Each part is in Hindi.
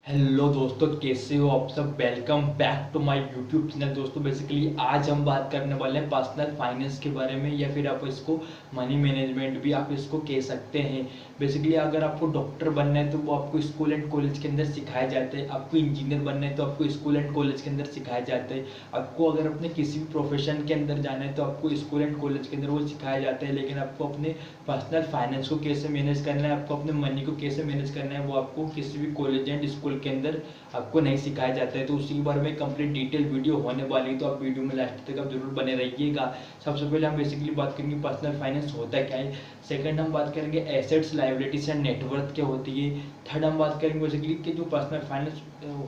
हेलो दोस्तों, कैसे हो आप सब। Welcome back to my YouTube channel. दोस्तों बेसिकली आज हम बात करने वाले हैं पर्सनल फाइनेंस के बारे में, या फिर आप इसको मनी मैनेजमेंट भी आप इसको कह सकते हैं। बेसिकली अगर आपको डॉक्टर बनना है तो वो आपको स्कूल एंड कॉलेज के अंदर सिखाया जाता है, आपको इंजीनियर बनना है तो आपको स्कूल एंड कॉलेज के अंदर सिखाया जाता है, आपको अगर अपने किसी भी प्रोफेशन के अंदर जाना है तो आपको स्कूल एंड कॉलेज के अंदर वो सिखाया जाता है। लेकिन आपको अपने पर्सनल फाइनेंस को कैसे मैनेज करना है, आपको अपने मनी को कैसे मैनेज करना है, वो आपको किसी भी कॉलेज एंड स्कूल के अंदर आपको नहीं सिखाया जाता है। तो उसी के बारे में कंप्लीट डिटेल वीडियो होने वाली है, तो आप वीडियो में लास्ट तक आप जरूर बने रहिएगा। सबसे पहले हम बेसिकली बात करेंगे पर्सनल फाइनेंस होता क्या है। सेकंड हम बात करेंगे एसेट्स, लायबिलिटीज एंड नेटवर्थ क्या होती है। थर्ड हम बात करेंगे बेसिकली कि जो पर्सनल फाइनेंस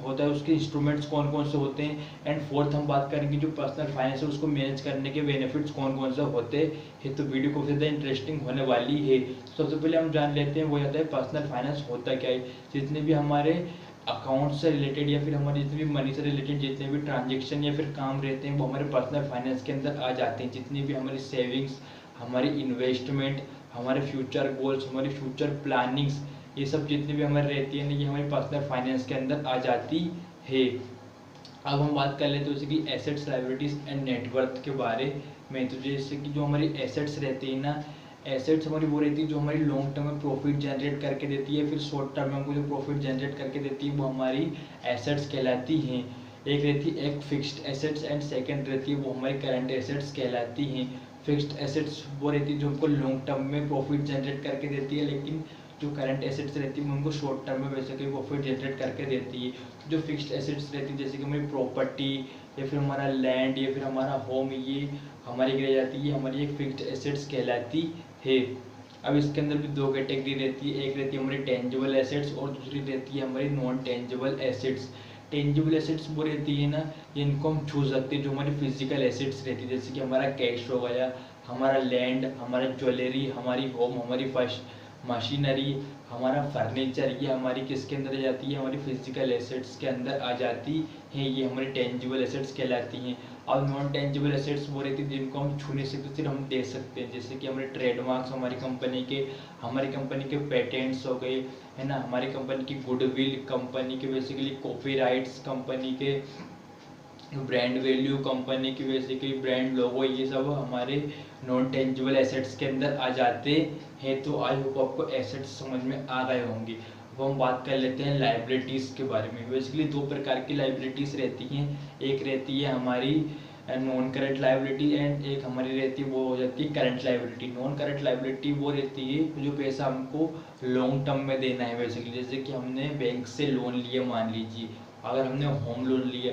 होता है उसके इंस्ट्रूमेंट्स कौन कौन से होते हैं। एंड फोर्थ हम बात करेंगे जो पर्सनल फाइनेंस है उसको मैनेज करने के बेनिफिट्स कौन कौन से होते हैं। तो वीडियो को ज़्यादा इंटरेस्टिंग होने वाली है। सबसे पहले हम जान लेते हैं वो होता है पर्सनल फाइनेंस होता क्या है। जितने भी हमारे अकाउंट से रिलेटेड या फिर हमारे जितने भी मनी से रिलेटेड जितने भी ट्रांजेक्शन या फिर काम रहते हैं वो हमारे पर्सनल फाइनेंस के अंदर आ जाते हैं। जितनी भी हमारी सेविंग्स, हमारी इन्वेस्टमेंट, हमारे फ्यूचर गोल्स, हमारी फ्यूचर प्लानिंग्स, ये सब जितनी भी हमारी रहती है ना, ये हमारी पर्सनल फाइनेंस के अंदर आ जाती है। अब हम बात कर लेते हैं basically assets, liabilities and net worth के बारे में। तो जैसे कि जो हमारी एसेट्स रहती है ना, एसेट्स हमारी वो रहती है जो हमारी लॉन्ग टर्म में प्रॉफिट जनरेट करके देती है, फिर शॉर्ट टर्म में हमको जो प्रॉफिट जनरेट करके देती है वो हमारी एसेट्स कहलाती हैं। एक रहती है एक फिक्स्ड एसेट्स एंड सेकंड रहती है वो हमारी करंट एसेट्स कहलाती हैं। फिक्स्ड एसेट्स वो रहती है जो हमको लॉन्ग टर्म में प्रॉफिट जनरेट करके देती है, लेकिन जो करंट एसेट्स रहती है वो हमको शॉर्ट टर्म में बेसिकली प्रॉफिट जनरेट करके देती है। जो फिक्स्ड एसेट्स रहती है जैसे कि हमारी प्रॉपर्टी या फिर हमारा लैंड या फिर हमारा होम, ये हमारी रह जाती है, हमारी एक फिक्स्ड एसेट्स कहलाती है। अब इसके अंदर भी दो कैटेगरी रहती है, एक रहती है हमारी टेंजिबल एसेट्स और दूसरी रहती है हमारी non tangible assets. Tangible assets वो रहती है ना जिनको हम छू सकते हैं, जो हमारी फिजिकल एसेट्स रहती है, जैसे कि हमारा कैश हो गया, हमारा लैंड, हमारा ज्वेलरी, हमारी होम, हमारी फर्स्ट मशीनरी, हमारा फर्नीचर, ये हमारी किसके अंदर आ जाती है, हमारी फिजिकल एसेट्स के अंदर आ जाती है, ये हमारी टेंजिबल एसेट्स कहलाती हैं। और नॉन टेंजिबल एसेट्स वो रहती है जिनको हम छू नहीं सकते, सिर्फ हम दे सकते हैं, जैसे कि हमारे ट्रेडमार्क्स, हमारी कंपनी के पेटेंट्स हो गए, है ना, हमारी कंपनी की गुडविल, कंपनी के बेसिकली कॉपीराइट्स, कंपनी के ब्रांड वैल्यू, कंपनी की बेसिकली ब्रांड लोगो, ये सब हमारे नॉन टेंजिबल एसेट्स के अंदर आ जाते हैं। तो आई होप आपको एसेट्स समझ में आ गए होंगे। अब हम बात कर लेते हैं लाइबिलिटीज़ के बारे में। बेसिकली दो प्रकार की लाइबिलिटीज़ रहती हैं, एक रहती है हमारी नॉन करंट लाइबिलिटी एंड एक हमारी रहती है वो हो जाती है current liability. Non current liability वो रहती है जो पैसा हमको लॉन्ग टर्म में देना है। बेसिकली जैसे कि हमने बैंक से लोन लिया, मान लीजिए अगर हमने होम लोन लिया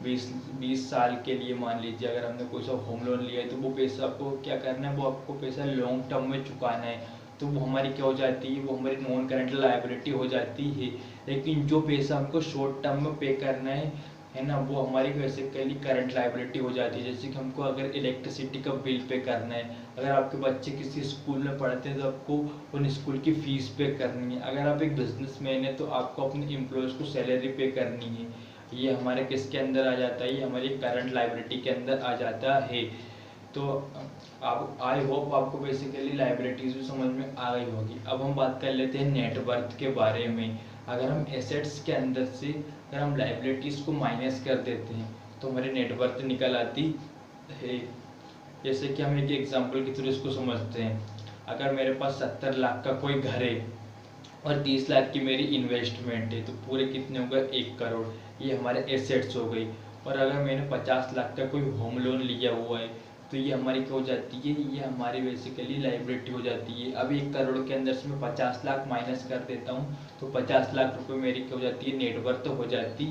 20 साल के लिए, मान लीजिए अगर हमने कोई सा होम लोन लिया है तो वो पैसा आपको क्या करना है, वो आपको पैसा लॉन्ग टर्म में चुकाना है। तो वो हमारी क्या हो जाती है, वो हमारी नॉन करंट लायबिलिटी हो जाती है। लेकिन जो पैसा हमको शॉर्ट टर्म में पे करना है ना, वो हमारी बेसिकली करंट लायबिलिटी हो जाती है। जैसे कि हमको अगर इलेक्ट्रिसिटी का बिल पे करना है, अगर आपके बच्चे किसी स्कूल में पढ़ते हैं तो आपको उन स्कूल की फीस पे करनी है, अगर आप एक बिजनेसमैन है तो आपको अपने एम्प्लॉयज़ को सैलरी पे करनी है, ये हमारे किसके अंदर आ जाता है, ये हमारी करंट लायबिलिटी के अंदर आ जाता है। तो आप आई होप आपको बेसिकली लायबिलिटीज भी समझ में आ गई होगी। अब हम बात कर लेते हैं नेटवर्थ के बारे में। अगर हम एसेट्स के अंदर से अगर हम लायबिलिटीज को माइनस कर देते हैं तो हमारी नेटवर्थ निकल आती है। जैसे कि हम एक एग्जांपल की तरह इसको समझते हैं, अगर मेरे पास 70 लाख का कोई घर है और 30 लाख की मेरी इन्वेस्टमेंट है, तो पूरे कितने हो गए, 1 करोड़, ये हमारे एसेट्स हो गई। और अगर मैंने 50 लाख का कोई होम लोन लिया हुआ है तो ये हमारी क्या हो जाती है, ये हमारी बेसिकली लाइबिलिटी हो जाती है। अब 1 करोड़ के अंदर से मैं 50 लाख माइनस कर देता हूँ तो 50 लाख रुपए मेरी क्या हो जाती है, नेटवर्थ हो जाती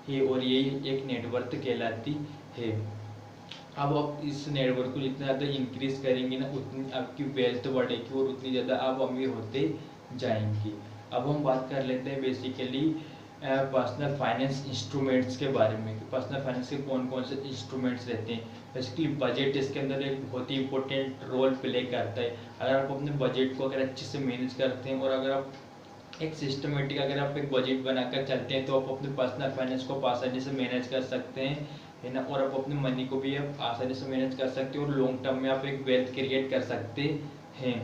है, और ये एक नेटवर्थ कहलाती है। अब आप इस नेटवर्क को जितना ज़्यादा इंक्रीज करेंगे ना उतनी आपकी वेल्थ बढ़ेगी और उतनी ज़्यादा आप अमीर होते जाएंगे। अब हम बात कर लेते हैं बेसिकली पर्सनल फाइनेंस इंस्ट्रूमेंट्स के बारे में कि पर्सनल फाइनेंस के कौन कौन से इंस्ट्रूमेंट्स रहते हैं। बेसिकली बजट इसके अंदर एक बहुत ही इंपॉर्टेंट रोल प्ले करता है। अगर आप अपने बजट को अगर अच्छे से मैनेज करते हैं और अगर आप एक सिस्टमेटिक अगर आप एक बजट बनाकर चलते हैं तो आप अपने पर्सनल फाइनेंस को आसानी से मैनेज कर सकते हैं, है ना, और आप अपने मनी को भी आप आसानी से मैनेज कर सकते हैं और लॉन्ग टर्म में आप एक वेल्थ क्रिएट कर सकते हैं।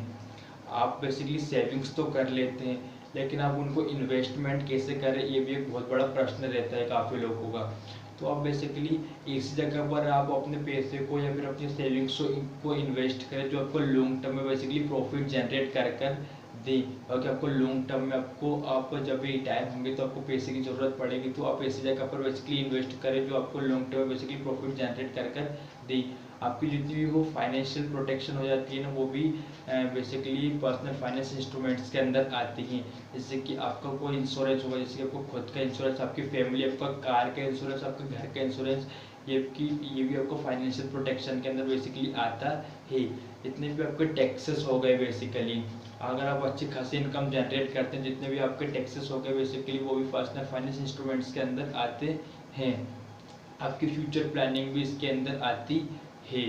आप बेसिकली सेविंग्स तो कर लेते हैं लेकिन आप उनको इन्वेस्टमेंट कैसे करें, ये भी एक बहुत बड़ा प्रश्न रहता है काफ़ी लोगों का। तो आप बेसिकली इस जगह पर आप अपने पैसे को या फिर अपनी सेविंग्स को इन्वेस्ट करें जो आपको लॉन्ग टर्म में बेसिकली प्रॉफिट जनरेट कर दें। क्योंकि आपको लॉन्ग टर्म में आप जब भी रिटायर होंगे तो आपको पैसे की ज़रूरत पड़ेगी, तो आप ऐसी जगह पर बेसिकली इन्वेस्ट करें जो आपको लॉन्ग टर्म में बेसिकली प्रॉफिट जनरेट कर दें। आपकी जितनी भी वो फाइनेंशियल प्रोटेक्शन हो जाती है ना, वो भी बेसिकली पर्सनल फाइनेंस इंस्ट्रूमेंट्स के अंदर आती हैं। जैसे कि आपका कोई इंश्योरेंस होगा, जैसे कि आपको खुद का इंश्योरेंस, आपकी फैमिली, आपका कार का इंश्योरेंस, आपके घर का इंश्योरेंस, ये भी आपको फाइनेंशियल प्रोटेक्शन के अंदर बेसिकली आता है। जितने भी आपके टैक्सेस हो गए बेसिकली, अगर आप अच्छी खासी इनकम जनरेट करते हैं, जितने भी आपके टैक्सेस हो गए बेसिकली वो भी पर्सनल फाइनेंस इंस्ट्रूमेंट्स के अंदर आते हैं। आपकी फ्यूचर प्लानिंग भी इसके अंदर आती है।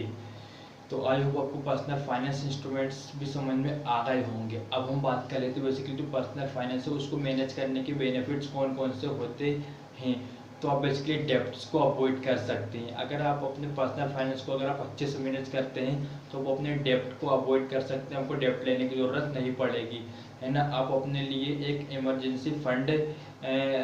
तो आई होप आपको पर्सनल फाइनेंस इंस्ट्रूमेंट्स भी समझ में आ गए होंगे। अब हम बात कर लेते हैं बेसिकली जो पर्सनल फाइनेंस है उसको मैनेज करने के बेनिफिट्स कौन कौन से होते हैं। तो आप बेसिकली डेब्ट्स को अवॉइड कर सकते हैं। अगर आप अपने पर्सनल फाइनेंस को अगर आप अच्छे से मैनेज करते हैं तो वो अपने डेब्ट को अवॉइड कर सकते हैं, आपको डेब्ट लेने की ज़रूरत नहीं पड़ेगी, है ना। आप अपने लिए एक इमरजेंसी फंड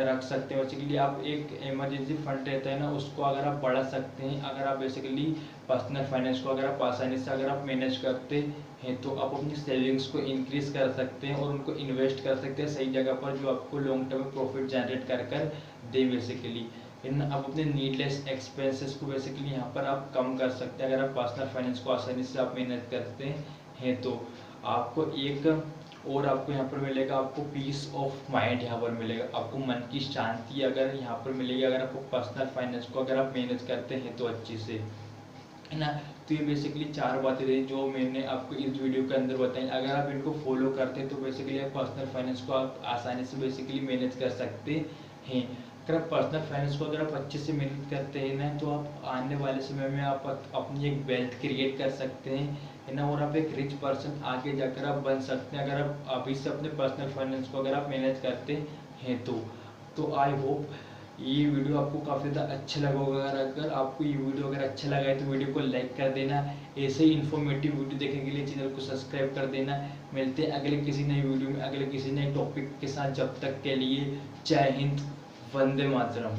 रख सकते हैं। बेसिकली आप एक इमरजेंसी फंड रहता है ना, उसको अगर आप बढ़ा सकते हैं, अगर आप बेसिकली पर्सनल फाइनेंस को अगर आप आसानी से अगर आप मैनेज करते हैं तो आप अपनी सेविंग्स को इंक्रीज कर सकते हैं और उनको इन्वेस्ट कर सकते हैं सही जगह पर जो आपको लॉन्ग टर्म में प्रॉफिट जनरेट कर दे बेसिकली। इन आप अपने नीडलेस एक्सपेंसेस को बेसिकली यहाँ पर आप कम कर सकते हैं। अगर आप पर्सनल फाइनेंस को आसानी से आप मैनेज करते हैं तो आपको एक और आपको यहाँ पर मिलेगा, आपको पीस ऑफ माइंड यहाँ पर मिलेगा, आपको मन की शांति अगर यहाँ पर मिलेगी अगर आपको पर्सनल फाइनेंस को अगर आप मैनेज करते हैं तो अच्छी से, है ना। तो ये बेसिकली 4 बातें रही जो मैंने आपको इस वीडियो के अंदर बताई। अगर आप इनको फॉलो करते हैं तो बेसिकली आप पर्सनल फाइनेंस को आप आसानी से बेसिकली मैनेज कर सकते हैं। अगर आप पर्सनल फाइनेंस को अगर आप अच्छे से मैनेज करते हैं ना तो आप आने वाले समय में आप अपनी एक वेल्थ क्रिएट कर सकते हैं, है ना, और आप एक रिच पर्सन आगे जाकर आप बन सकते हैं अगर आप अभी से अपने पर्सनल फाइनेंस को अगर आप मैनेज करते हैं तो आई होप ये वीडियो आपको काफ़ी ज़्यादा अच्छा लगा होगा। अगर आपको ये वीडियो अगर अच्छा लगा है तो वीडियो को लाइक कर देना। ऐसे ही इन्फॉर्मेटिव वीडियो देखने के लिए चैनल को सब्सक्राइब कर देना। मिलते हैं अगले किसी नई वीडियो में, अगले किसी नए टॉपिक के साथ। जब तक के लिए जय हिंद, वंदे मातरम।